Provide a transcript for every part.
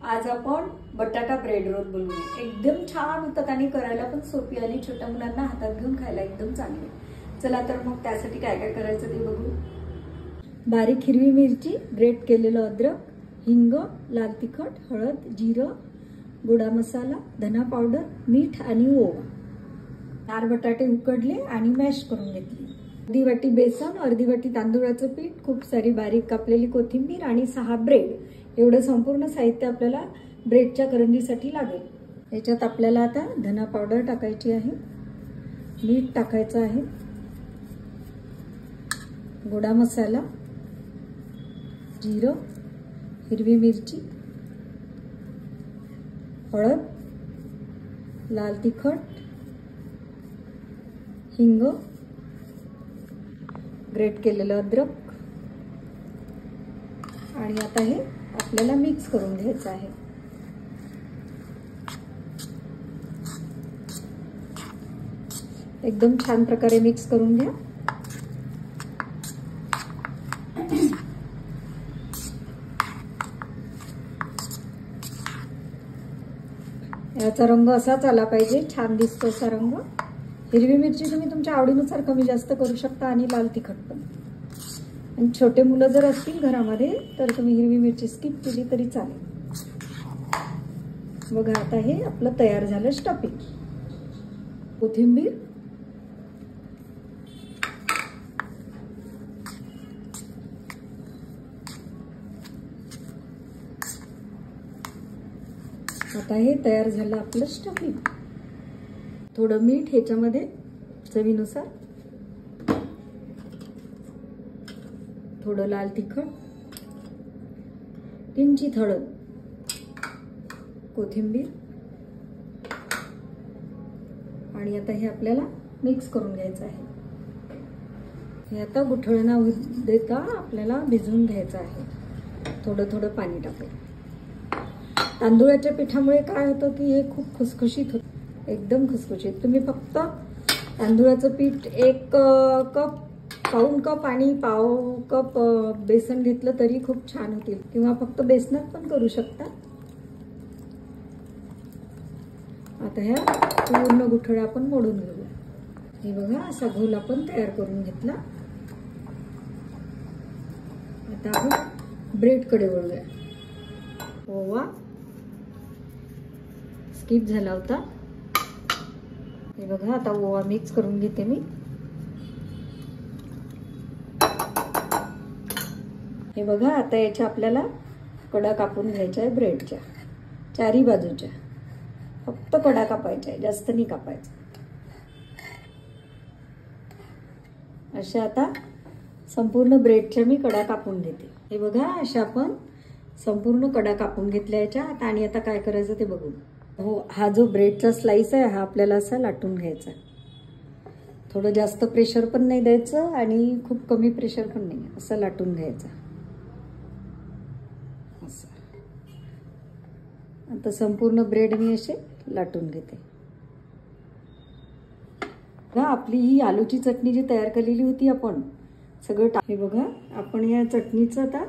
आज आपण बटाटा ब्रेड रोल बनवूया। एकदम छान होतात आणि करायला पण सोपी आणि छोट्या मुलांना हातात घेऊन खायला एकदम चांगले। चला तर मग त्यासाठी काय काय करायचं ते बघू। बारीक हिरवी मिरची, ग्रेट केलेलं अद्रक, हिंग, लाल तिखट, हळद, जिरं, गोडा मसाला, धना पावडर, मीठ आणि ओवा। 4 बटाटे उकडले आणि मॅश करून घेतले। अर्धी वाटी बेसन, अर्धी वाटी तांदूळाचं पीठ, खूप सारी बारीक कापलेली कोथिंबीर आणि 6 ब्रेड। एवढं संपूर्ण साहित्य आपल्याला ब्रेडच्या करंजीसाठी लागेल। याच्यात आपल्याला आता धना पावडर टाकायची आहे, मीठ टाकायचं आहे, गोडा मसाला, जिरं, हिरवी मिरची, हळद, लाल तिखट, हिंग, ग्रेट केलेलं अद्रक आणि आता हे आपल्याला मिक्स करून घ्यायचं आहे। एकदम छान प्रकारे मिक्स करून घ्या। याचा रंग असाच आला पाहिजे, छान दिसतो असा रंग। हिरवी मिरची तुम्ही तुमच्या आवडीनुसार कमी जास्त करू शकता आणि लाल तिखट पण। आणि छोटे मुलं जर असतील घरामध्ये तर तुम्ही हिरवी मिरची स्किप केली तरी चालेल। बघा आता हे आपलं तयार झालं स्टफिंग। कोथिंबीर, आता हे तयार झालं आपलं स्टफिंग। थोडं मीठ ह्याच्यामध्ये चवीनुसार, थोडं लाल तिखट, किंचित हळद, कोथिंबीर आणि आता हे आपल्याला मिक्स करून घ्यायचं आहे। हे आता गुठळणा देता आपल्याला भिजवून घ्यायचं आहे, थोडं थोडं पाणी टाकून। तांदूळाच्या पिठामुळे काय होतं की हे खूप खुसखुशीत होतं, एकदम खुसखुशीत। तुम्ही फक्त तांदूळाचं पीठ 1 कप, पाऊण कप आणि पाव कप बेसन घेतलं तरी खूप छान होतील, किंवा फक्त बेसनात पण करू शकता। आता ह्या पूर्ण गुठळ्या आपण मोडून घेऊया। हे बघा असा घोल आपण तयार करून घेतला। आता आपण ब्रेड कडे वळूया। ओवा स्किप झाला होता, हे बघा आता ओवा मिक्स करून घेते मी। हे बघा आता याच्या आपल्याला कडा कापून घ्यायच्या आहे ब्रेडच्या, चारी बाजूच्या। फक्त कडा कापायचा आहे, जास्त नाही कापायचं। अशा आता संपूर्ण ब्रेडच्या मी कडा कापून घेते। हे बघा अशा आपण संपूर्ण कडा कापून घेतल्या याच्या। आणि आता काय करायचं ते बघू। हो, हा जो ब्रेडचा स्लाइस आहे हा आपल्याला असा लाटून घ्यायचा। थोडं जास्त प्रेशर पण नाही द्यायचं आणि खूप कमी प्रेशर पण नाही, असं लाटून घ्यायचं असं। आता संपूर्ण ब्रेड मी असे लाटून घेते। बघा आपली ही आलूची चटणी जी तयार केलेली होती आपण सगळं हे बघा आपण या चटणीचं आता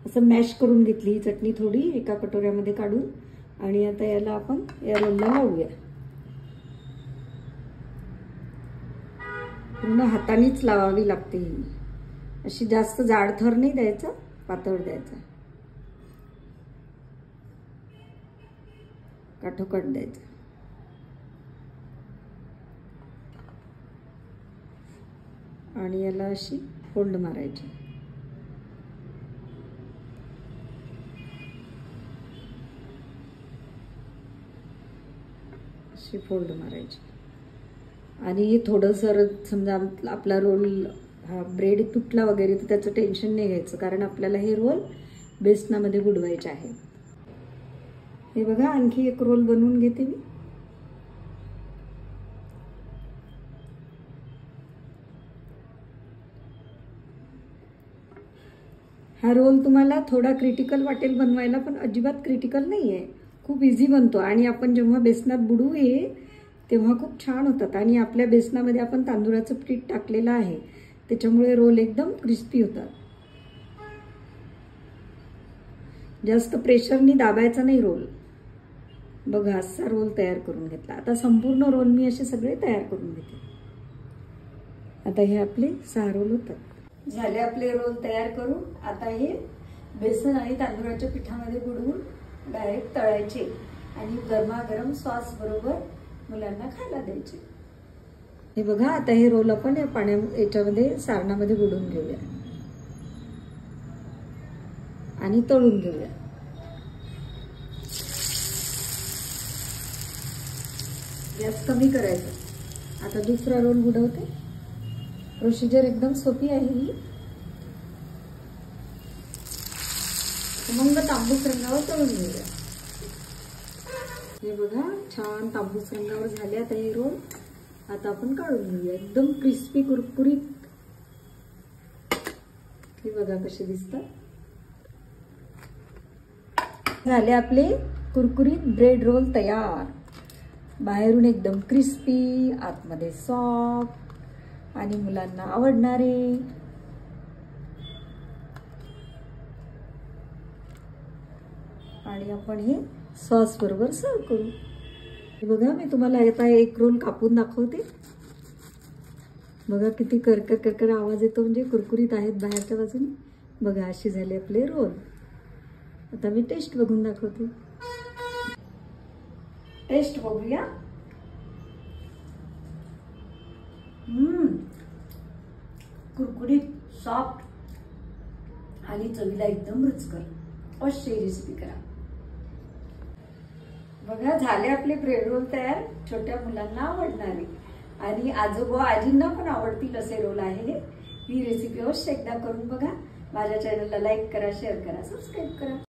असं मॅश करून घेतली ही चटणी थोडी एका कटोऱ्यामध्ये काढून। आणि आता याला आपण या रोलला लावूया। पूर्ण हातानेच लावावी लागते ही, अशी जास्त जाडथर नाही द्यायचं, पातळ द्यायचं, काठोकाठ द्यायचं। आणि याला अशी फोल्ड मारायची। अशी फोल्ड मारायची। आणि हे थोडंसं समजा आपला रोल हा ब्रेड तुटला वगैरे तर त्याचं टेन्शन नाही घ्यायचं, कारण आपल्याला हे रोल बेसनामध्ये बुडवायचे आहे। हे बघा आणखी एक रोल बनवून घेते मी। हा रोल तुम्हाला थोडा क्रिटिकल वाटेल बनवायला, पण अजिबात क्रिटिकल नाहीये, खूप इझी बनतो। आणि आपण जेव्हा बेसनात बुडवू हे तेव्हा खूप छान होतात। आणि आपल्या बेसनामध्ये आपण तांदूळाचं पीठ टाकलेलं आहे त्याच्यामुळे रोल एकदम क्रिस्पी होतात। जास्त प्रेशरनी दाबायचा नाही रोल. बघा असा रोल तयार करून घेतला. आता संपूर्ण रोल मी असे सगळे तयार करून घेते. आता हे आपले 6 रोल होतात. झाले आपले रोल तयार करून. आता हे बेसन आणि तांदूळाच्या पिठामध्ये बुडवून डायरेक्ट तळायचे आणि गरमागरम सॉस बरोबर मुलांना खायला द्यायचे. हे बघा आता हे रोल आपण याच्यामध्ये सारणामध्ये बुडवून घेऊया आणि तळून घेऊया. गॅस कमी करायचा. आता दुसरा रोल बुडवते. प्रोसिजर एकदम सोपी आहे ही. मग तांबूस रंगावर तळून घेऊया. हे बघा छान तांबूस रंगावर झाले आता हे रोल. आता आपण काढून घेऊया. एकदम क्रिस्पी कुरकुरीत. हे बघा कसे दिसतात. झाले आपले कुरकुरीत ब्रेड रोल तयार. बाहेरून एकदम क्रिस्पी, आतमध्ये सॉफ्ट आणि मुलांना आवडणारे. आणि आपण हे सॉस बरोबर सर्व करू. बघा मी तुम्हाला आता एक रोल कापून दाखवते. बघा किती करकर करकर आवाज येतो, म्हणजे कुरकुरीत आहेत बाहेरच्या बाजूने. बघा असे झाले आपले रोल. आता मी टेस्ट बघून दाखवते. टेस्ट बघूया. कुरकुरीत, सॉफ्ट आणि चवीला एकदम रुचकर. अशी रेसिपी करा. बघा झाले आपले ब्रेड रोल तयार. छोट्या मुलांना आवडणारे आणि आजोबा आजींना पण आवडतील असे रोल आहे. ही रेसिपी अवश्य एकदा करून बघा. माझ्या चॅनलला लाईक करा, शेअर करा, सबस्क्राईब करा.